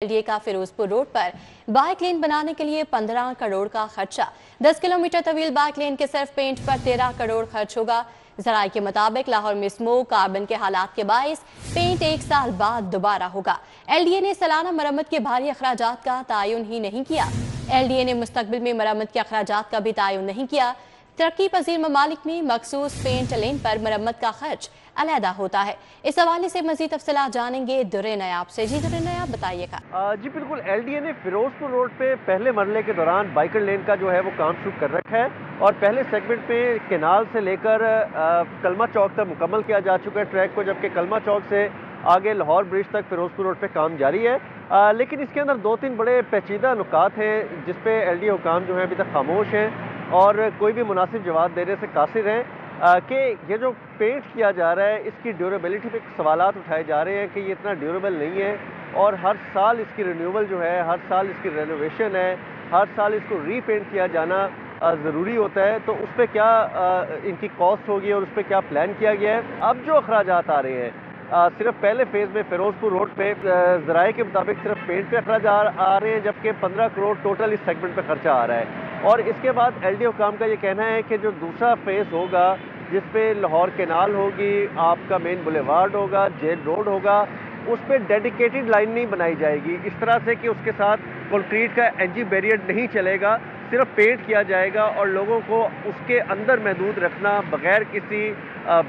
LDA का Firozpur road पर bike लेन बनाने के लिए 15 करोड़ का खर्चा। 10 किलोमीटर तवील बाइक लेन के सिर्फ पेंट पर 13 करोड़ खर्च होगा। जराये के मुताबिक लाहौर में स्मोक कार्बन के हालात के बायस पेंट 1 साल बाद दोबारा होगा। एलडीए ने सालाना मरम्मत के भारी अखराजात का तयन ही नहीं किया। एलडीए ने मुस्तकबिल में मरम्मत के अखराजात का भी तयन नहीं किया। तरक्की पजीर ममालिक में मखसूस पेंट लेन पर मरम्मत का खर्च अलहदा होता है। इस हवाले से मजीद तफसीलात जानेंगे दुर्रे नयाब से। जी दुर्रे नयाब, बताइएगा। जी बिल्कुल, एलडीए ने फिरोजपुर रोड पे पहले मरले के दौरान बाइकर लेन का जो है वो काम शुरू कर रखा है और पहले सेगमेंट पे केनाल से लेकर कलमा चौक तक मुकम्मल किया जा चुका है ट्रैक को, जबकि कलमा चौक से आगे लाहौर ब्रिज तक फिरोजपुर रोड पे काम जारी है। लेकिन इसके अंदर 2-3 बड़े पेचीदा नुकात हैं जिसपे एलडीए हुकाम जो है अभी तक खामोश हैं और कोई भी मुनासिब जवाब देने से कासिर हैं कि ये जो पेंट किया जा रहा है इसकी ड्यूरेबिलिटी पे सवालात उठाए जा रहे हैं कि ये इतना ड्यूरेबल नहीं है और हर साल इसकी रिन्यूअल जो है, हर साल इसकी रेनोवेशन है, हर साल इसको रीपेंट किया जाना ज़रूरी होता है। तो उस पर क्या इनकी कॉस्ट होगी और उस पर क्या प्लान किया गया है। अब जो अखराजात आ रहे हैं सिर्फ पहले फेज़ में फिरोजपुर रोड पे ज़राए के मुताबिक सिर्फ पेंट पे अखराज आ रहे हैं, जबकि 15 करोड़ टोटल इस सेगमेंट पे खर्चा आ रहा है। और इसके बाद एलडीए हुकाम का ये कहना है कि जो दूसरा फेज़ होगा जिसपे लाहौर केनाल होगी, आपका मेन बुलेवार्ड होगा, जेल रोड होगा, उस पर डेडिकेटेड लाइन नहीं बनाई जाएगी इस तरह से कि उसके साथ कंक्रीट का एनजी बैरियर नहीं चलेगा, सिर्फ पेंट किया जाएगा और लोगों को उसके अंदर महदूद रखना बगैर किसी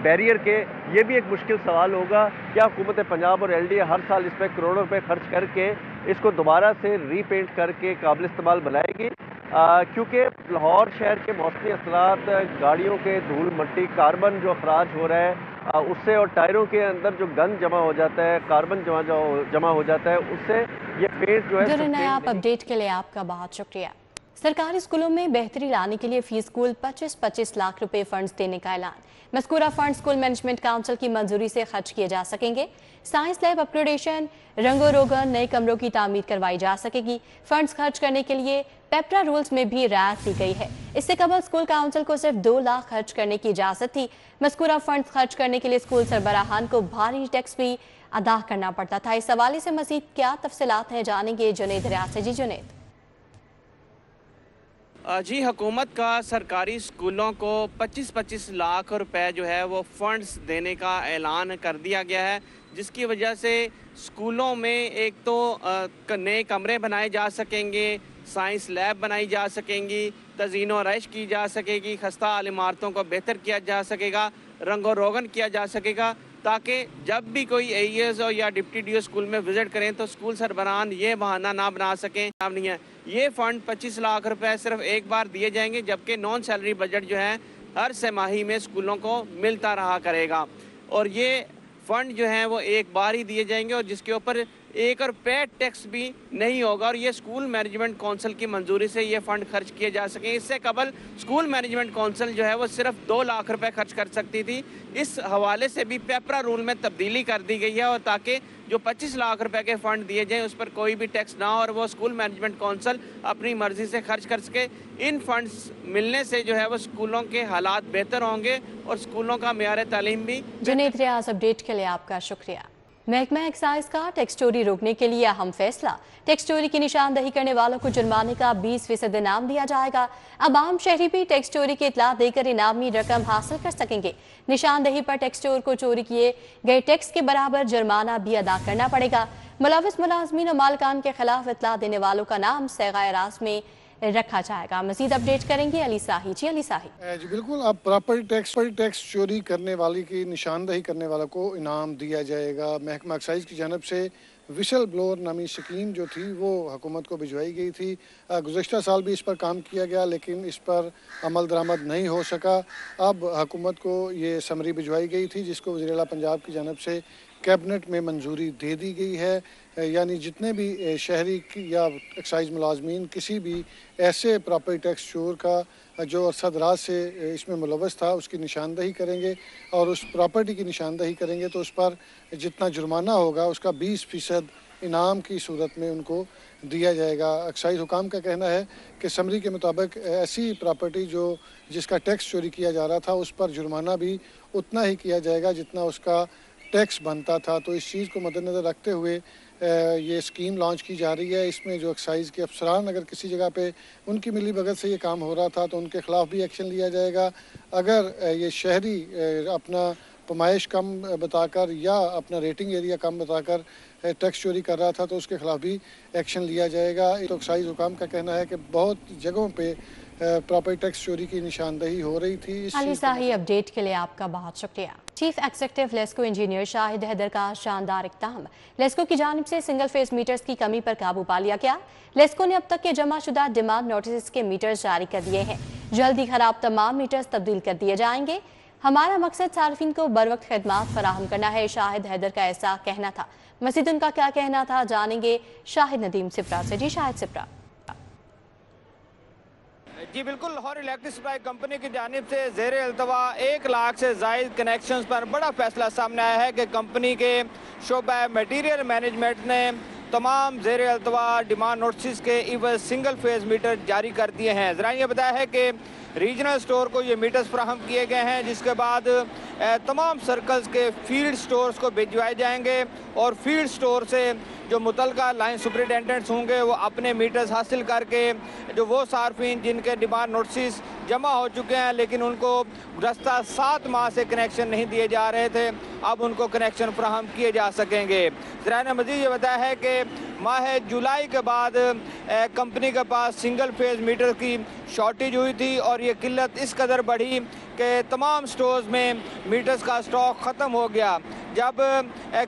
बैरियर के, ये भी एक मुश्किल सवाल होगा। क्या हुकूमत पंजाब और एलडीए हर साल इस पर करोड़ों रुपए खर्च करके इसको दोबारा से रीपेंट करके काबिल इस्तेमाल बनाएगी? क्योंकि लाहौर शहर के मौसमी असरात, गाड़ियों के धूल मट्टी, कार्बन जो अखराज हो रहा है उससे और टायरों के अंदर जो गंद जमा हो जाता है, कार्बन जमा हो जाता है, उससे ये पेंट जो है। नयाब अपडेट के लिए आपका बहुत शुक्रिया। सरकारी स्कूलों में बेहतरी लाने के लिए फी स्कूल 25-25 लाख रुपए फंड्स देने का ऐलान। मज़कूरा फंड स्कूल मैनेजमेंट काउंसिल की मंजूरी से खर्च किए जा सकेंगे। साइंस लैब अपग्रेडेशन, रंगो रोगन, नए कमरों की तामीर करवाई जा सकेगी। फंड्स खर्च करने के लिए पेपरा रूल्स में भी राहत दी गई है। इससे कबल स्कूल काउंसिल को सिर्फ 2 लाख खर्च करने की इजाजत थी। मज़कूरा फंड्स खर्च करने के लिए स्कूल सरबराहान को भारी टैक्स भी अदा करना पड़ता था। इस हवाले से मजीद क्या तफसीलात हैं, जानेंगे जुनेद रियाज से। जी जुनेद। जी, हुकूमत का सरकारी स्कूलों को 25-25 लाख रुपए जो है वो फंड्स देने का ऐलान कर दिया गया है, जिसकी वजह से स्कूलों में एक तो नए कमरे बनाए जा सकेंगे, साइंस लैब बनाई जा सकेंगी, तज़ीन व रश की जा सकेगी, खस्ता हाल इमारतों को बेहतर किया जा सकेगा, रंगो रोगन किया जा सकेगा, ताकि जब भी कोई एईएस या डिप्टी डीओ स्कूल में विजिट करें तो स्कूल सरबराहान ये बहाना ना बना सकें। नहीं है, ये फंड 25 लाख रुपए सिर्फ एक बार दिए जाएंगे, जबकि नॉन सैलरी बजट जो है हर छमाही में स्कूलों को मिलता रहा करेगा और ये फंड जो है वो एक बार ही दिए जाएंगे और जिसके ऊपर एक और पेड टैक्स भी नहीं होगा और ये स्कूल मैनेजमेंट काउंसिल की मंजूरी से ये फंड खर्च किए जा सकें। इससे कबल स्कूल मैनेजमेंट काउंसिल जो है वो सिर्फ 2 लाख रुपए खर्च कर सकती थी। इस हवाले से भी पेपरा रूल में तब्दीली कर दी गई है और ताकि जो 25 लाख रुपए के फंड दिए जाएं उस पर कोई भी टैक्स ना हो और वो स्कूल मैनेजमेंट काउंसिल अपनी मर्जी से खर्च कर सके। इन फंड्स मिलने से जो है वो स्कूलों के हालात बेहतर होंगे और स्कूलों का मेयार तालीम भी। जुनेद रियाज, अपडेट के लिए आपका शुक्रिया। महकमा एक्साइज का टैक्स चोरी रोकने के लिए अहम फैसला। टैक्स चोरी की निशानदही करने वालों को जुर्माने का 20% इनाम दिया जाएगा। अब आम शहरी भी टैक्स चोरी की इतला देकर इनामी रकम हासिल कर सकेंगे। निशानदही पर टैक्स चोर को चोरी किए गए टैक्स के बराबर जुर्माना भी अदा करना पड़ेगा। मुलविस मुलाजमीन और मालकान के खिलाफ इतला देने वालों का नाम सैगाए रास में रखा जाएगा। मजीद अपडेट करेंगे अली साही। जी अली साही। जी बिल्कुल, अब प्रॉपर्टी टैक्स चोरी करने वाले की निशानदही करने वालों को इनाम दिया जाएगा। महकमा एक्साइज की जानब से विसल ब्लोअर नामी स्कीम जो थी वो हुकूमत को भिजवाई गई थी। गुज़श्ता साल भी इस पर काम किया गया लेकिन इस पर अमल दरामद नहीं हो सका। अब हुकूमत को ये समरी भिजवाई गई थी जिसको वज़ीर आला पंजाब की जानब से कैबिनेट में मंजूरी दे दी गई है। यानी जितने भी शहरी या एक्साइज मुलाजमीन किसी भी ऐसे प्रॉपर्टी टैक्स चोर का जो अरसा दराज से इसमें मुलव्वस था उसकी निशानदही करेंगे और उस प्रॉपर्टी की निशानदही करेंगे तो उस पर जितना जुर्माना होगा उसका 20% इनाम की सूरत में उनको दिया जाएगा। एक्साइज हुकाम का कहना है कि समरी के मुताबिक ऐसी प्रॉपर्टी जिसका टैक्स चोरी किया जा रहा था उस पर जुर्माना भी उतना ही किया जाएगा जितना उसका टैक्स बनता था। तो इस चीज़ को मद्देनज़र रखते हुए ये स्कीम लॉन्च की जा रही है। इसमें जो एक्साइज़ के अफसरान अगर किसी जगह पे उनकी मिली भगत से ये काम हो रहा था तो उनके ख़िलाफ़ भी एक्शन लिया जाएगा। अगर ये शहरी अपना पैमाइश कम बताकर या अपना रेटिंग एरिया कम बताकर टैक्स चोरी कर रहा था तो उसके खिलाफ भी एक्शन लिया जाएगा। तो एक्साइज हुकाम का कहना है कि बहुत जगहों पे प्रॉपर्टी टैक्स चोरी की निशानदही हो रही थी। अली शाही, अपडेट के लिए आपका बहुत शुक्रिया। Chief executive LESCO engineer Shahid Haider का शानदार इक़दाम। लेस्को की जानिब से सिंगल फेज मीटर्स की कमी पर काबू पा लिया गया। लेस्को ने अब तक के जमाशुदा डिमांड नोटिस के मीटर्स जारी कर दिए हैं। जल्द ही खराब तमाम मीटर्स तब्दील कर दिए जाएंगे। हमारा मकसद सार्फिन को बरवक्त खदमात फराहम करना है, शाहिद हैदर का ऐसा कहना था। मजीद उनका क्या कहना था जानेंगे शाहिद नदीम सिप्रा से। जी शाहिद सिप्रा। जी बिल्कुल, लाहौर इलेक्ट्रिक सप्लाई कंपनी की जानिब से ज़ेर अल्तवा 1 लाख से ज़ायद कनेक्शंस पर बड़ा फैसला सामने आया है कि कंपनी के शोबा मटीरियल मैनेजमेंट ने तमाम ज़ेर अल्तवा डिमांड नोटिस के इवज़ सिंगल फेज मीटर जारी कर दिए हैं। ज़रा ये बताया है कि रीजनल स्टोर को ये मीटर्स फराहम किए गए हैं, जिसके बाद तमाम सर्कल्स के फील्ड स्टोर्स को भिजवाए जाएंगे और फील्ड स्टोर से जो मुतलका लाइन सुपरिटेंडेंट्स होंगे वो अपने मीटर्स हासिल करके जो वो सार्फिन जिनके डिमांड नोटिस जमा हो चुके हैं लेकिन उनको गुज़श्ता 7 माह से कनेक्शन नहीं दिए जा रहे थे, अब उनको कनेक्शन फराहम किए जा सकेंगे। ज़रा ने मज़ीद ये बताया है कि माह जुलाई के बाद कंपनी के पास सिंगल फेज मीटर की शॉर्टेज हुई थी और ये किल्लत इस कदर बढ़ी कि तमाम स्टोर्स में मीटर्स का स्टॉक ख़त्म हो गया। जब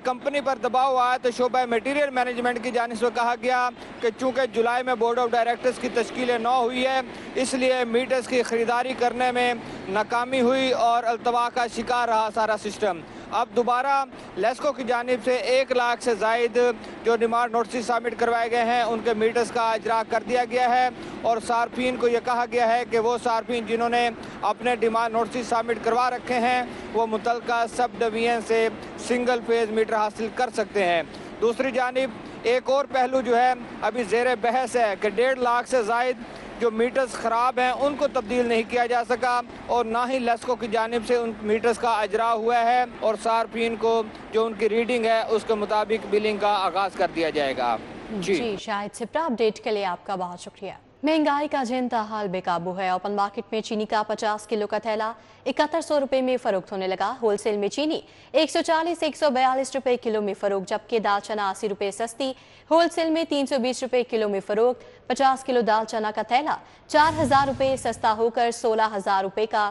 कंपनी पर दबाव आया तो शोबा मटीरियल मैनेजमेंट की जानिब से कहा गया कि चूँकि जुलाई में बोर्ड ऑफ डायरेक्टर्स की तश्कील न हुई है इसलिए मीटर्स की ख़रीदारी करने में नाकामी हुई और अल्तवा का शिकार रहा सारा सिस्टम। अब दोबारा लेस्को की जानिब से 1 लाख से ज़ायद जो डिमांड नोटिस सबमिट करवाए गए हैं उनके मीटर्स का इजरा कर दिया गया है और सार्फिन को यह कहा गया है कि वो सार्फिन जिन्होंने अपने डिमांड नोटिस सबमिट करवा रखे हैं वो मुतलका सब डिवीजन से सिंगल फेज मीटर हासिल कर सकते हैं। दूसरी जानिब एक और पहलू जो है अभी ज़ेर बहस है कि 1.5 लाख से ज़ायद जो मीटर्स ख़राब हैं उनको तब्दील नहीं किया जा सका और ना ही लेस्को की जानिब से उन मीटर्स का अजरा हुआ है और सार्फिन को जो उनकी रीडिंग है उसके मुताबिक बिलिंग का आगाज़ कर दिया जाएगा। जी शाहिद सिप्रा, अपडेट के लिए आपका बहुत शुक्रिया। महंगाई का जिंतहाल बेकाबू है। ओपन मार्केट में चीनी का 50 किलो का थैला 7100 रुपए में फरोख्त होने लगा। होलसेल में चीनी 140-142 रुपए किलो में फरोख्त, जबकि दाल चना 80 रुपए सस्ती होलसेल में 320 रुपए किलो में फरोख्त। 50 किलो दाल चना का थैला 4000 रुपए सस्ता होकर 16000 रुपए का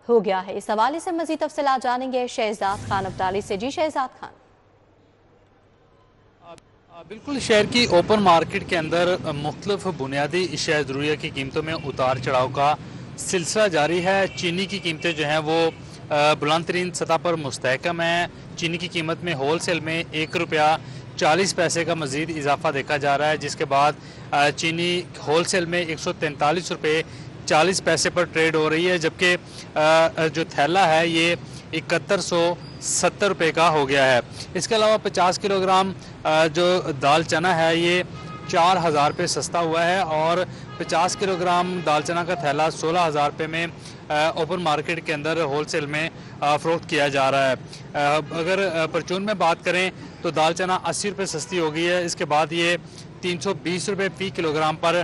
हो गया है। इस हवाले से मजीद तफसीलात जानेंगे शहजाद खान अब्दाली से। जी शहजाद खान। बिल्कुल, शहर की ओपन मार्केट के अंदर मुख्तलिफ बुनियादी अशिया ज़रूरिया की कीमतों में उतार चढ़ाव का सिलसिला जारी है। चीनी की कीमतें जो हैं वो बुलंद तरीन सतह पर मुस्तहकम है। चीनी की कीमत में होलसेल में 1 रुपया 40 पैसे का मज़ीद इजाफा देखा जा रहा है, जिसके बाद चीनी होलसेल में 143 रुपये 40 पैसे पर ट्रेड हो रही है, जबकि जो थैला है ये 7170 रुपये का हो गया है। इसके अलावा 50 किलोग्राम जो दाल चना है ये 4000 रुपये सस्ता हुआ है और 50 किलोग्राम दाल चना का थैला 16000 रुपये में ओपन मार्केट के अंदर होलसेल में फ़रोख्त किया जा रहा है। अगर परचून में बात करें तो दाल चना 80 रुपये सस्ती हो गई है, इसके बाद ये 320 रुपये फी किलोग्राम पर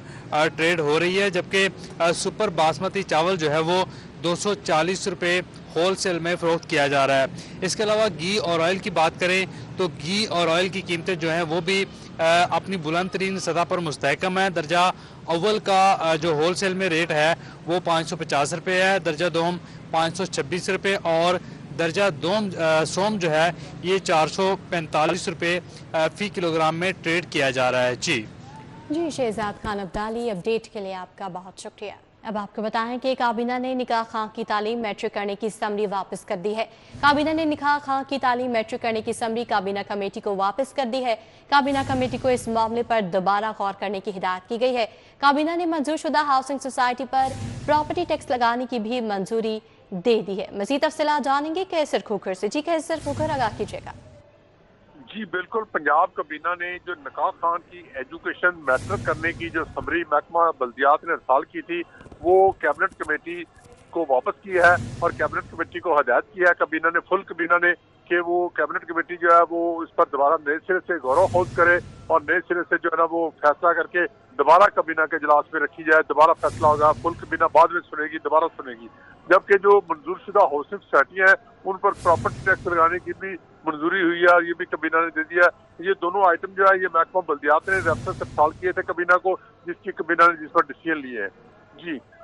ट्रेड हो रही है, जबकि सुपर बासमती चावल जो है वो 240 रुपये होलसेल में फ़रोख्त किया जा रहा है। इसके अलावा घी और ऑयल की बात करें तो घी और ऑयल की कीमतें जो हैं वो भी अपनी बुलंद तरीन सतह पर मुस्तहकम है। दर्जा अव्वल का जो होलसेल में रेट है वो 550 रुपये है, दर्जा दोम 526 रुपये और दर्जा दोम सोम जो है ये 445 रुपये फ़ी किलोग्राम में ट्रेड किया जा रहा है। जी शहजाद खान अब्दाली, अपडेट के लिए आपका बहुत शुक्रिया। अब आपको बताएं कि काबीना ने निकाह खां की तालीम मैट्रिक करने की समरी वापस कर दी है। काबीना ने निकाह खां की तालीम मैट्रिक करने की समरी काबीना कमेटी को वापस कर दी है। काबीना कमेटी को इस मामले पर दोबारा गौर करने की हिदायत की गई है। काबीना ने मंजूर शुदा हाउसिंग सोसाइटी पर प्रॉपर्टी टैक्स लगाने की भी मंजूरी दे दी है। मजीद तफसीलात जानेंगे कैसर खोखर से। जी कैसर खोखर, आगाह कीजिएगा। जी बिल्कुल, पंजाब कबीना ने जो निकाह खान की एजुकेशन मैट्रिक करने की जो समरी महकमा बल्दियात ने इरसाल की थी वो कैबिनेट कमेटी को वापस की है और कैबिनेट कमेटी को हदायत की है। कबीना ने फुल कबीना ने कि वो कैबिनेट कमेटी जो है वो इस पर दोबारा नए सिरे से गौरव खोज करे और नए सिरे से जो है ना वो फैसला करके दोबारा कबीना के इजलास में रखी जाए। दोबारा फैसला होगा, फुल कबीना बाद में सुनेगी, दोबारा सुनेगी। जबकि जो मंजूरशुदा हाउसिंग सोसाइटियाँ हैं उन पर प्रॉपर्टी टैक्स लगाने की भी मंजूरी हुई है, ये भी कबीना ने दे दिया है। ये दोनों आइटम जो है ये महकमा बल्दियात ने रेफरेंस इरसाल किए थे कबीना को, जिसकी कबीना ने जिस पर डिसीजन लिए हैं।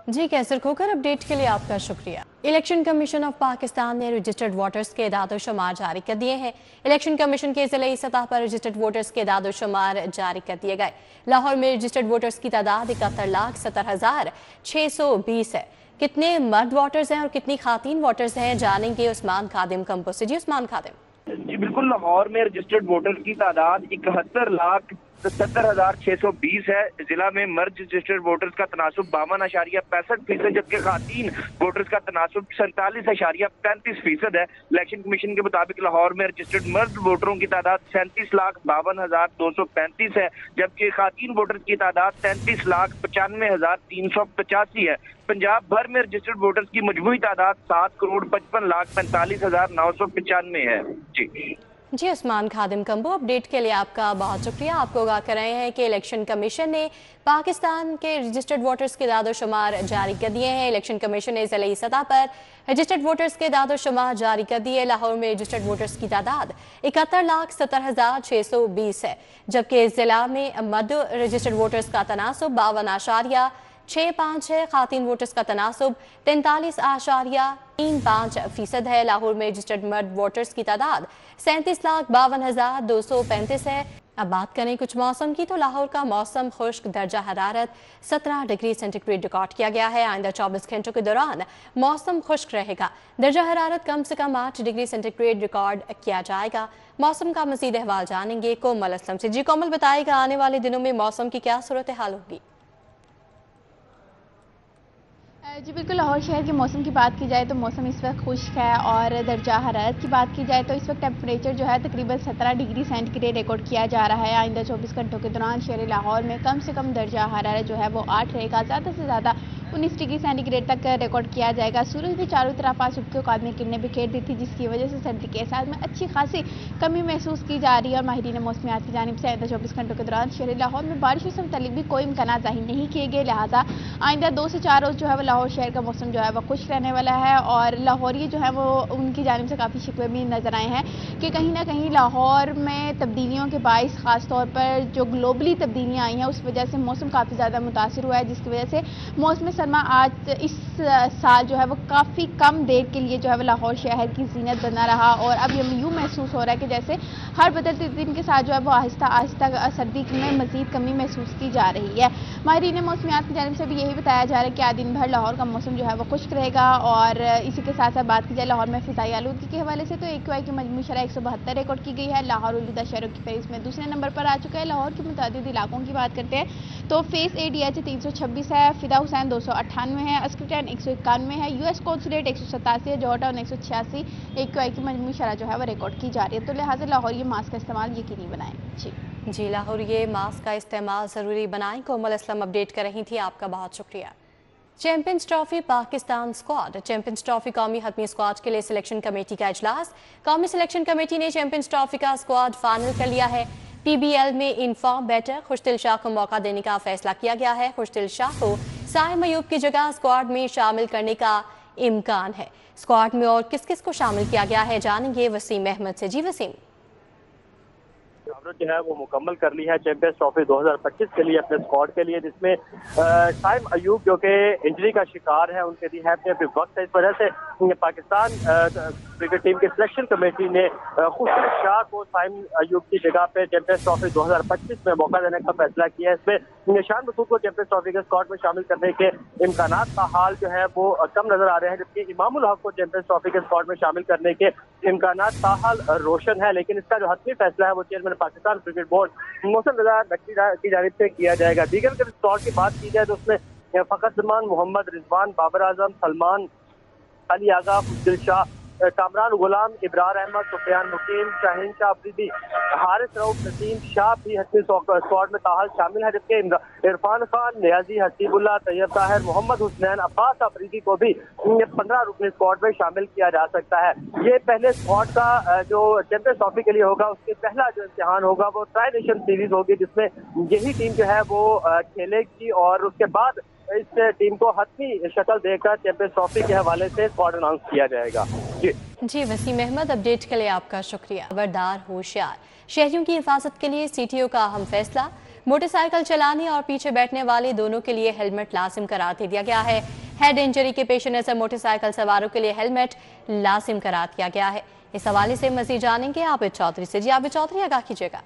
जी कैसर खोकर, अपडेट के लिए आपका शुक्रिया। इलेक्शन कमीशन ऑफ पाकिस्तान ने रजिस्टर्ड वोटर्स के दादोशुमार जारी कर दिए हैं। इलेक्शन कमीशन के जिले सतह पर रजिस्टर्ड वोटर्स के दादोशुमार जारी कर दिए गए। लाहौर में रजिस्टर्ड वोटर्स की तादाद 71,70,620 है। कितने मर्द वोटर्स हैं और कितनी खातीन वोटर्स हैं, जानेंगे उस्मान खादिम कंपो से। जी उस्मान खादिम। जी बिल्कुल, लाहौर में रजिस्टर्ड वोटर्स की तादाद 71,70,620 है। जिला में मर्द रजिस्टर्ड वोटर्स का तनासुब 52.65%, जबकि खातीन वोटर्स का तनासुब 47.35% है। इलेक्शन कमीशन के मुताबिक लाहौर में रजिस्टर्ड मर्द वोटरों की तादाद 37,52,235 है, जबकि खातीन वोटर्स की तादाद 33,95,385 है। पंजाब भर में रजिस्टर्ड वोटर्स की मजमूई तादाद 7,55,45,995 है। जी उस्मान खादिम कंबो, अपडेट के लिए आपका बहुत शुक्रिया। आपको आगाह कर रहे हैं कि इलेक्शन कमीशन ने पाकिस्तान के रजिस्टर्ड वोटर्स के दादोशुमार जारी कर दिए हैं। इलेक्शन कमीशन ने जिले सतह पर रजिस्टर्ड वोटर्स के दादोशुमार जारी कर दिए। लाहौर में रजिस्टर्ड वोटर्स की तादाद 71,70,620 है, जबकि जिला में मर्द रजिस्टर्ड वोटर्स का तनासुब 52.65 है। खातीन वोटर्स का तनासुब 43.35% है। लाहौर में रजिस्टर्ड मर्द वोटर्स की तादाद 37,52,235 है। अब बात करें कुछ मौसम की, तो लाहौर का मौसम खुश्क, दर्जा हरारत 17 डिग्री सेंटीग्रेड रिकॉर्ड किया गया है। आइंदा 24 घंटों के दौरान मौसम खुश्क रहेगा। दर्जा हरारत कम से कम 8 डिग्री सेंटीग्रेड रिकॉर्ड किया जाएगा। मौसम का मजीद अहवाल जानेंगे कोमल असलम से। जी कोमल, बताएगा आने वाले दिनों में मौसम की क्या सूरत हाल होगी? जी बिल्कुल, लाहौर शहर के मौसम की बात की जाए तो मौसम इस वक्त खुश्क है, और दर्जा हरारत की बात की जाए तो इस वक्त टेम्परेचर जो है तकरीबन 17 डिग्री सेंटीग्रेड रिकॉर्ड किया जा रहा है। आइंदा 24 घंटों के दौरान शहर लाहौर में कम से कम दर्जा हरारत जो है वो 8 रहेगा, ज़्यादा से ज़्यादा 19 डिग्री सेंटीग्रेड तक रिकॉर्ड किया जाएगा। सूरज भी चारों तरफ आज सुबह को आदमी किरणें बिखेर दी थी, जिसकी वजह से सर्दी के एहसास में अच्छी खासी कमी महसूस की जा रही है। और माहिरीन मौसमियात की जानिब से आइंदा 24 घंटों के दौरान शहर लाहौर में बारिशों से मुताल्लिक भी कोई इम्कान जाहिर नहीं किए गए। लिहाजा आइंदा 2 से 4 रोज़ जो है वो लाहौर शहर का मौसम जो है वह खुश्क रहने वाला है। और लाहौरी जो है वो उनकी जानिब से काफ़ी शिकवे भी नजर आए हैं कि कहीं ना कहीं लाहौर में तब्दीलियों के बाइस खास तौर पर जो ग्लोबली तब्दीलियाँ आई हैं उस वजह से मौसम काफ़ी ज़्यादा मुतासिर हुआ है, जिसकी वजह से मौसम सरमा आज इस साल जो है वो काफ़ी कम देर के लिए जो है वो लाहौर शहर की जीनत बना रहा। और अब यूँ महसूस हो रहा है कि जैसे हर बदलते दिन के साथ जो है वो आहिस्ता आहिस्ता सर्दी में मजीद कमी महसूस की जा रही है। माहिरीन मौसमियात की जानिब से भी यही बताया जा रहा है कि आज दिन भर लाहौर का मौसम जो है वो खुश्क रहेगा। और इसी के साथ साथ बात की जाए लाहौर में फ़िज़ाई आलूदगी के हवाले से तो AQI की मजमूई शरह 172 रिकॉर्ड की गई है। लाहौर उलूदा शहरों की फहरिस्त में दूसरे नंबर पर आ चुका है। लाहौर के मुतादिद इलाकों की बात करते हैं तो फेस ADH 326 है, फिदा हुसैन 298 है, अस्कटन 191 है, US कॉन्सुलेट 187 है, जॉर्ज टाउन 186 AQI की मजमूई शरह जो है वो रिकॉर्ड की जा रही है। तो लिहाजा लाहौर ये मास्क का इस्तेमाल यकीनी बनाएं। जी लाहौर ये मास्क का इस्तेमाल ज़रूरी बनाएं। कोमल असलम अपडेट कर रही थी, आपका बहुत शुक्रिया। Champions trophy Pakistan squad. Champions trophy कौमी हतमी स्क्वाड के लिए सिलेक्शन कमेटी का इजलास। कौमी सिलेक्शन कमेटी ने चैंपियंस ट्रॉफी का स्क्वाड फाइनल कर लिया है। PBL में इन्फॉर्म बैटर खुशदिल शाह को मौका देने का फैसला किया गया है। खुशदिल शाह को साइम अयूब की जगह स्क्वाड में शामिल करने का इम्कान है। स्क्वाड में और किस किस को शामिल किया गया है, जानेंगे वसीम अहमद से। जी वसीम। जो है वो मुकम्मल कर ली है चैंपियंस ट्रॉफी 2025 के लिए अपने स्क्वाड के लिए, जिसमें साइम अयूब जो कि इंजरी का शिकार है, उनके रिहैब में अभी वक्त है। इस वजह से पाकिस्तान क्रिकेट टीम की सिलेक्शन कमेटी ने खुशदिल शाह को साइम अयूब की जगह पे चैंपियंस ट्रॉफी 2025 में मौका देने का फैसला किया है। इसमें निशान मसूद को चैंपियंस ट्रॉफी के स्क्वाड में शामिल करने के इम्कानात का हाल जो है वो कम नजर आ रहे हैं, जबकि इमामुल हक को चैंपियंस ट्रॉफी के स्क्वाड में शामिल करने के इम्कानात का हाल रोशन है। लेकिन इसका जो हतमी फैसला है वो चेयरमैन पाकिस्तान क्रिकेट बोर्ड मौसम रजा नकवी की जानिब से किया जाएगा। दीगर के स्क्वाड की बात की जाए तो उसमें फखर जमान, मोहम्मद रिजवान, बाबर आजम, सलमान, अली आगा, खुशदिल शाह, कामरान गुलाम, इब्रार अहमद, सुफियान मुकीम, शाहीन शाह अफरीदी, हारिस रऊफ, नसीम शाह भी हतमी स्क्वाड में ताहल शामिल है, जबकि इरफान खान, नियाजी, हसीबुल्लाह, तैयब ताहिर, मोहम्मद हुसनैन, अब्बास अफरीदी को भी 15 रुकनी स्क्वाड में शामिल किया जा सकता है। ये पहले स्क्वाड का जो चैंपियंस ट्रॉफी के लिए होगा, उसके पहला जो इम्तिहान होगा वो ट्राई नेशन सीरीज होगी, जिसमें यही टीम जो है वो खेलेगी और उसके बाद इस टीम को हतमी शक्ल देकर चैंपियंस ट्रॉफी के हवाले से स्क्वाड अनाउंस किया जाएगा। जी वसीम अहमद, अपडेट के लिए आपका शुक्रिया। खबरदार होशियार, शहरियों की हिफाजत के लिए सीटीओ का अहम फैसला। मोटरसाइकिल चलाने और पीछे बैठने वाले दोनों के लिए हेलमेट लाजिम करार दे दिया गया है। हेड इंजरी के पेश नजर मोटरसाइकिल सवारों के लिए हेलमेट लाजिम करार दिया गया है। इस हवाले से मजीद जानेंगे आबिद चौधरी से। जी आबिद चौधरी, आगाह कीजिएगा।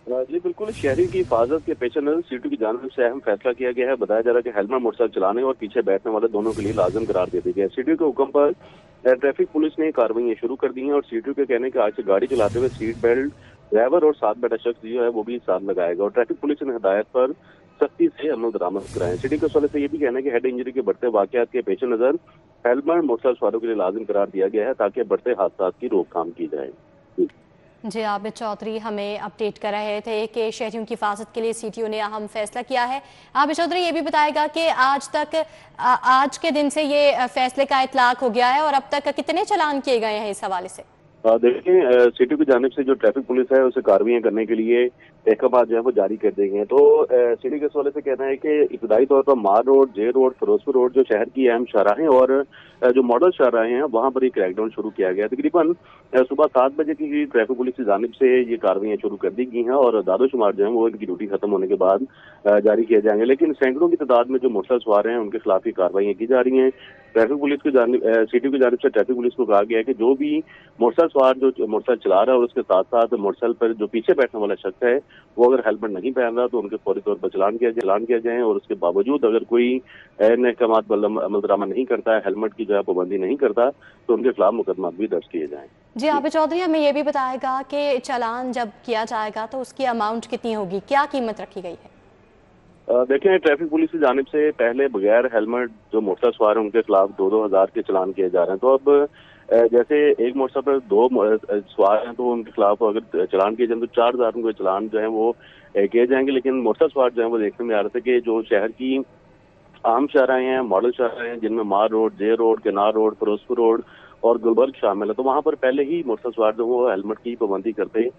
जी बिल्कुल, शहरी की हिफाजत के पेश नजर सीटू की जानिब से अहम फैसला किया गया है। बताया जा रहा है कि हेलमेट मोटरसाइकिल चलाने और पीछे बैठने वाले दोनों के लिए लाजिम करार दे दिया गया है। सीटू के हुक्म पर ट्रैफिक पुलिस ने कार्रवाई शुरू कर दी हैं और सीटू के कहने के आज से गाड़ी चलाते हुए सीट बेल्ट ड्राइवर और साथ बैठा शख्स जो है वो भी साथ लगाएगा और ट्रैफिक पुलिस ने हिदायत पर सख्ती से अमल दरामद कराए। सिटी के हवाले से ये भी कहना है कि हेड इंजरी के बढ़ते वाकयात के पेश नजर हेलमेट मोटरसाइकिल सवारों के लिए लाजिम करार दिया गया है ताकि बढ़ते हादसा की रोकथाम की जाए। जी आबिद चौधरी हमें अपडेट कर रहे थे कि शहरियों की हिफाजत के लिए सीटीओ ने अहम फैसला किया है। आबिद चौधरी ये भी बताएगा कि आज के दिन से ये फैसले का इतलाक हो गया है और अब तक कितने चालान किए गए हैं इस हवाले से? देखिए, सिटी की जानिब से जो ट्रैफिक पुलिस है उसे कार्रवाई करने के लिए अहकाम जो है वो जारी कर दिए गए। तो सिटी के हवाले से कहना है कि इब्तदाई तौर पर मार रोड, जे रोड, फिरोजपुर रोड जो शहर की अहम शाहराहें और जो मॉडल शाहराहें हैं वहां पर ये क्रैकडाउन शुरू किया गया। तकरीबन सुबह 7 बजे की ट्रैफिक पुलिस की जानिब से ये कार्रवाई शुरू कर दी गई हैं और दादोशुमार जो है वो इनकी ड्यूटी खत्म होने के बाद जारी किए जाएंगे। लेकिन सैकड़ों की तादाद में जो मोटरसाइकिल सवार हैं उनके खिलाफ ये कार्रवाई की जा रही हैं। ट्रैफिक पुलिस की जानिब सिटी की जानिब से ट्रैफिक पुलिस को कहा गया है कि जो भी मोटरसाइकिल सवार जो मोटरसाइकिल चला रहा है और उसके साथ साथ मोटरसाइकिल पर जो पीछे बैठने वाला शख्स है वो अगर हेलमेट नहीं पहन रहा तो उनके फौरी तौर पर चलान किया जाए और उसके बावजूद अगर कोई अहकामात अमल दरामद नहीं करता है, हेलमेट की जो है पाबंदी नहीं करता तो उनके खिलाफ मुकदमा भी दर्ज किए जाएं। जी आबिद चौधरी हमें ये भी बताएगा कि चालान जब किया जाएगा तो उसकी अमाउंट कितनी होगी, क्या कीमत रखी गई है? देखें, ट्रैफिक पुलिस की जानिब से पहले बगैर हेलमेट जो मोटरसाइकिल सवार हैं उनके खिलाफ 2-2 हज़ार के चलान किए जा रहे हैं। तो अब जैसे एक मोटरसाइकिल पर 2 सवार हैं तो उनके खिलाफ अगर चलान किए जाए तो 4 हज़ार के चलान जो है वो किए जाएंगे। लेकिन मोटरसाइकिल सवार जो है वो देखने में आ रहे थे कि जो शहर की आम शाहराहें हैं, मॉडल शाहराहें हैं जिनमें मार रोड, जे रोड, किनार रोड, फिरोजपुर रोड और गुलबर्ग शामिल है, तो वहां पर पहले ही मोटरसाइकिल सवार जो वो हेलमेट की पाबंदी करते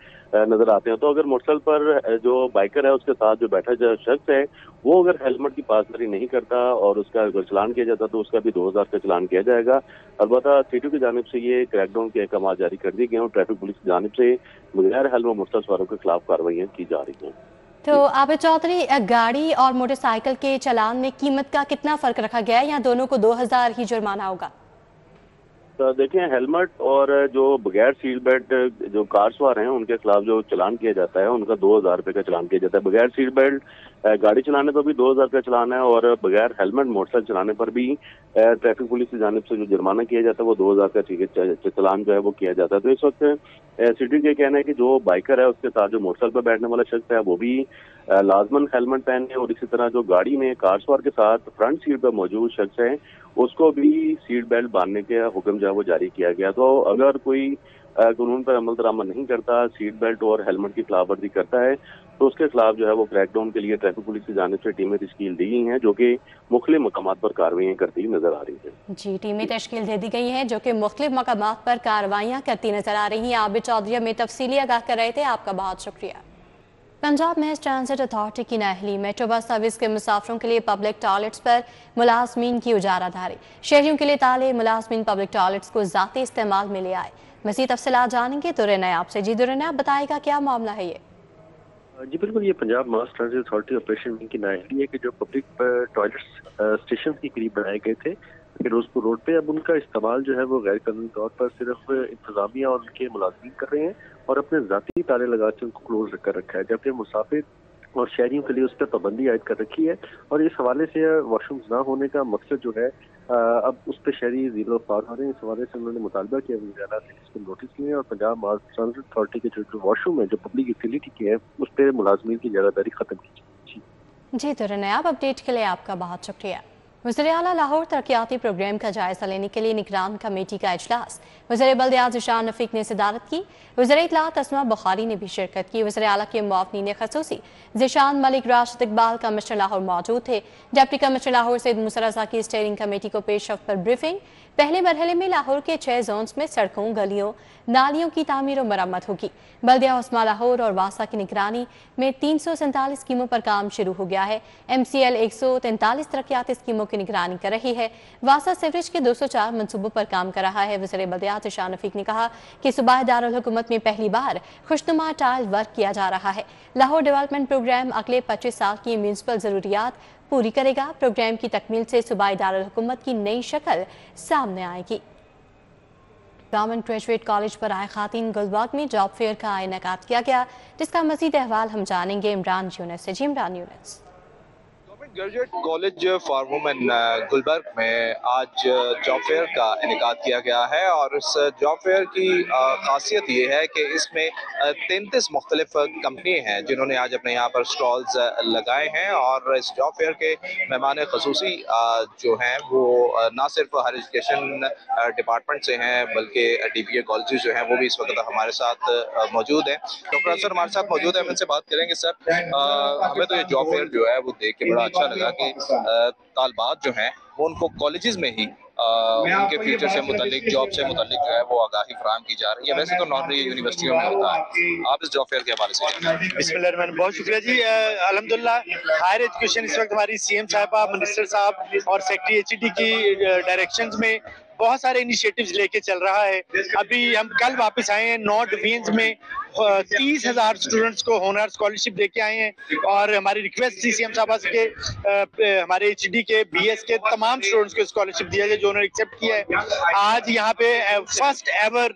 नजर आते हैं। तो अगर मोटरसाइकिल पर जो बाइकर है उसके साथ जो बैठा जो शख्स है वो अगर हेलमेट की पासदारी नहीं करता और उसका अगर चलान किया जाता तो उसका भी 2000 का चलान किया जाएगा। अलबत्ता सीटू की जानिब से ये क्रैकडाउन के अहकाम जारी कर दिए गए और ट्रैफिक पुलिस की जानिब से बगैर हेलमेट मोटरसाइकिल सवारों के खिलाफ कार्रवाई की जा रही है। तो आबिद चौधरी, गाड़ी और मोटरसाइकिल के चलान में कीमत का कितना फर्क रखा गया है या दोनों को 2000 ही जुर्माना होगा? तो देखें, हेलमेट और जो बगैर सीट बेल्ट जो कार सवार हैं उनके खिलाफ जो चलान किया जाता है उनका 2000 रुपये का चलान किया जाता है। बगैर सीट बेल्ट गाड़ी चलाने पर भी 2000 का चलान है और बगैर हेलमेट मोटरसाइकिल चलाने पर भी ट्रैफिक पुलिस की जानिब से जो जुर्माना किया जाता है वो 2000 का चलान जो है वो किया जाता है। तो इस वक्त सिटी के कहना है कि जो बाइकर है उसके साथ जो मोटरसाइकिल पर बैठने वाला शख्स है वो भी लाजमन हेलमेट पहने और इसी तरह जो गाड़ी में कार सवार के साथ फ्रंट सीट पर मौजूद शख्स है उसको भी सीट बेल्ट बांधने का हुक्म जो है वो जारी किया गया। तो अगर कोई कानून पर अमल दरामद नहीं करता, सीट बेल्ट और हेलमेट की खिलाफवर्जी करता है तो उसके खिलाफ जो है वो क्रैकडाउन के लिए ट्रैफिक पुलिस की जानिब से टीमें तश्कील दी गई हैं जो कि मुख्तलिफ मकामात पर कार्रवाई करती नजर आ रही है। जी, टीमें तश्कील दे दी गई हैं जो कि मुख्तलिफ मकामात पर कार्रवाइयाँ करती नजर आ रही हैं। आबिद चौधरी में तफसीली आगाह कर रहे थे, आपका बहुत शुक्रिया। पंजाब मैस ट्रांजिट अथॉरिटी की नाअहली, मेट्रो बस सर्विस के मुसाफिरों के लिए पब्लिक टॉयलेट्स पर मुलाजमीन की उजाराधारी। शहरियों के लिए ताले मुलाजमीन पब्लिक टॉयलेट्स को ज़ाती इस्तेमाल में ले आए। मज़ीद तफसीलात जानेंगे दुर्रे नयाब से। जी दुर्रे नयाब, बताएगा क्या मामला है ये? जी बिल्कुल, ये पंजाब मास ट्रांजिट अथॉरिटी ऑपरेशन विंग की नाअहली है कि जो पब्लिक टॉयलेट्स स्टेशन के करीब बनाए गए थे फिरोजपुर रोड पे, अब उनका इस्तेमाल जो है वो गैर कानूनी तौर पर सिर्फ इंतजामिया और उनके मुलाजमीन कर रहे हैं और अपने जाती ताले लगा के उनको क्लोज कर रखा है, जबकि मुसाफिर और शहरियों के लिए उस पर पाबंदी आयद कर रखी है। और इस हवाले से वॉशरूम्स ना होने का मकसद जो है अब उस पर शहरी जीरो पार हो रहे हैं। इस हवाले से उन्होंने मुतालबा किया वज़ीर-ए-आला से इस पर नोटिस लिए और पंजाब मास ट्रांजिट अथॉरिटी के जो वॉशरूम है जो पब्लिक यूटिलिटी के है उस पर मुलाजमीन की ज़्यादादारी खत्म की जाए। जी दुर्रे नयाब, अपडेट के लिए आपका बहुत शुक्रिया। वज़ीर-ए-आला लाहौर तरक्याती प्रोग्राम का जायजा लेने के लिए निगरान कमेटी का इजलास वज़ीर बल्दियात ज़ीशान रफ़ीक ने सदारत की। वज़ीर इत्तलात अस्मा बुखारी ने भी शिरकत की। वज़ीर-ए-आला के मुआवनीन ख़ुसूसी ज़ीशान मलिक, राशिद इकबाल, कमिश्नर लाहौर मौजूद थे। डिप्टी कमिश्नर लाहौर सैयद मूसा रज़ा की स्टीयरिंग कमेटी को पेशरफ्त पर ब्रीफिंग। पहले मरहले में लाहौर के 6 जोन्स में सड़कों, गलियों, नालियों की तामीर और मरम्मत होगी। बल्दिया उस्मा लाहौर और वासा की निगरानी में 347 स्कीमों पर काम शुरू हो गया है। MCL 143 तरक्याती स्कीमों की निगरानी कर रही है। वासा सीवरेज के 204 मनसूबों पर काम कर रहा है। वज़ीर बल्दियात ज़ीशान रफ़ीक ने कहा कि सूबाई दारुल हुकूमत में पहली बार खुशनुमा टाइल वर्क किया जा रहा है। लाहौर डेवलपमेंट प्रोग्राम अगले 25 साल की म्यूनसिपल ज़रूरियात पूरी करेगा। प्रोग्राम की तकमील से सूबाई दारुल हुकूमत की नई शक्ल सामने आएगी। गवर्नमेंट ग्रेजुएट कॉलेज पर आए खातीन गुलबर्ग में जॉब फेयर का इनेकाद किया गया, जिसका मजीद अहवाल हम जानेंगे इमरान यूनुस से। जी Imran Yunus. Graduate college for women Gulbarga में आज जॉब फेयर का इनेकाद किया गया है और इस जॉब फेयर की खासियत ये है कि इसमें 33 मुख्तलिफ कंपनी हैं जिन्होंने आज अपने यहाँ पर स्टॉल्स लगाए हैं और इस जॉब फेयर के मेहमान खसूसी जो हैं वो ना सिर्फ हायर एजुकेशन डिपार्टमेंट से हैं बल्कि DPA कॉलेज जो हैं वो भी इस वक्त हमारे साथ मौजूद हैं। डॉक्टर असर हमारे साथ मौजूद है, हम इनसे बात करेंगे। सर, हमें तो ये जॉब फेयर जो है वो देख के बड़ा अच्छा लगा कि तालबात जो हैं वो उनको कॉलेजेस में ही उनके फ्यूचर से मुतालिक, जॉब से मुतालिक जो है वो आगाही फराहम की जा रही है। वैसे तो नॉर्मली यूनिवर्सिटियों में होता है, आप इस जॉब फेयर के हवाले से। बिस्मिल्लाह, बहुत शुक्रिया जी। अल्हम्दुलिल्लाह हायर एजुकेशन इस वक्त हमारी CM साहबा, मिनिस्टर साहब और सेक्रेटरी HED की डायरेक्शंस में बहुत सारे इनिशिएटिव्स लेके चल रहा है। अभी हम कल वापस आए हैं 9 डिवीजन्स में 30,000 स्टूडेंट्स को होनर स्कॉलरशिप देके आए हैं और हमारी रिक्वेस्ट थी CM साहबा के हमारे HED के BS के तमाम स्टूडेंट्स को स्कॉलरशिप दिया जाए, जो उन्होंने एक्सेप्ट किया है। आज यहाँ पे फर्स्ट एवर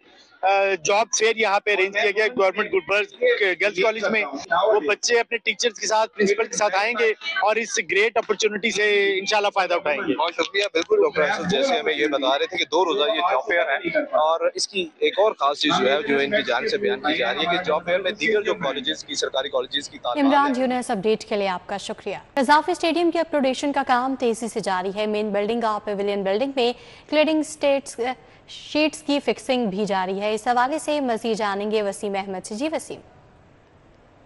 जॉब फेयर यहाँ पे अरेंज किया गया गवर्नमेंट गुलबर्ग गर्ल्स कॉलेज में। वो बच्चे अपने टीचर्स के साथ, प्रिंसिपल के साथ आएंगे और इस ग्रेट अपॉर्चुनिटी से इंशाल्लाह फायदा उठाएंगे। बहुत शुक्रिया। बिल्कुल डॉक्टर असद, जैसे हमें ये बता रहे थे कि 2 रोजा ये जॉब फेयर है और इसकी एक और खास चीज जो है जो इनकी जान से बयान की जा रही है कि जॉब फेयर में दीगर जो कॉलेजेस की, सरकारी कॉलेजेस की इमरान यूनुस अपडेट के लिए आपका शुक्रिया। कज़ाफी स्टेडियम की अपग्रेडेशन का काम तेजी से जारी है। मेन बिल्डिंग और पेविलियन बिल्डिंग में क्लेडिंग शीट्स की फिक्सिंग भी जारी है। इस हवाले से मज़ीद जानेंगे वसीम अहमद से। जी वसीम।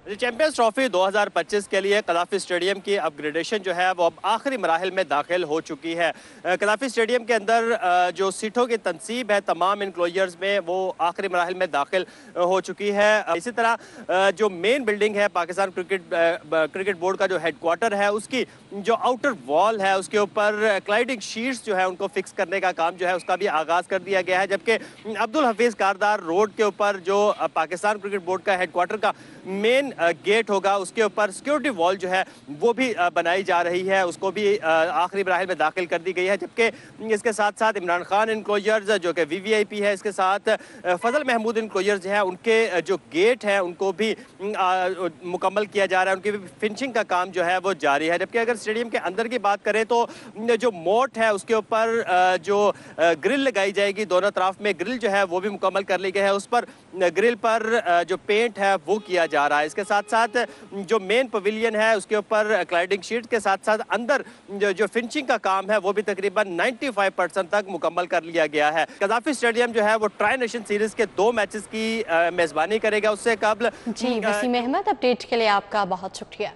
चैंपियंस ट्रॉफी 2025 के लिए कज़ाफी स्टेडियम की अपग्रेडेशन जो है वो अब आखिरी मराहिल में दाखिल हो चुकी है। कज़ाफी स्टेडियम के अंदर जो सीटों की तनसीब है तमाम इनक्लोजर्स में वो आखिरी मराहिल में दाखिल हो चुकी है। इसी तरह जो मेन बिल्डिंग है पाकिस्तान क्रिकेट बोर्ड का जो हेडक्वार्टर है उसकी जो आउटर वॉल है उसके ऊपर क्लाइडिंग शीट्स जो है उनको फिक्स करने का काम जो है उसका भी आगाज़ कर दिया गया है। जबकि अब्दुल हफीज़ कारदार रोड के ऊपर जो पाकिस्तान क्रिकेट बोर्ड का हेडक्वार्टर का मेन गेट होगा उसके ऊपर सिक्योरिटी वॉल जो है वो भी बनाई जा रही है, उसको भी आखिरी मराहिल में दाखिल कर दी गई है। जबकि इसके साथ साथ इमरान खान इनक्लोजर्स जो कि VVIP है, इसके साथ फजल महमूद इनक्लोजर्स हैं, उनके जो गेट हैं उनको भी मुकम्मल किया जा रहा है, उनकी भी फिनिशिंग का काम जो है वो जारी है। जबकि अगर स्टेडियम के अंदर की बात करें तो जो मोट है उसके ऊपर जो ग्रिल लगाई जाएगी, दोनों तरफ में ग्रिल जो है वो भी मुकम्मल कर ली गई है, उस पर ग्रिल पर जो पेंट है वो किया जा रहा है। इसके साथ साथ जो मेन पवेलियन है उसके ऊपर क्लाइडिंग शीट के साथ साथ अंदर जो फिनिशिंग का काम है वो भी तकरीबन 95% तक मुकम्मल कर लिया गया है। कज़ाफी स्टेडियम जो है वो ट्राई नेशन सीरीज के 2 मैचेस की मेजबानी करेगा। उससे कबल जी वसीम अहमद, अपडेट के लिए आपका बहुत शुक्रिया।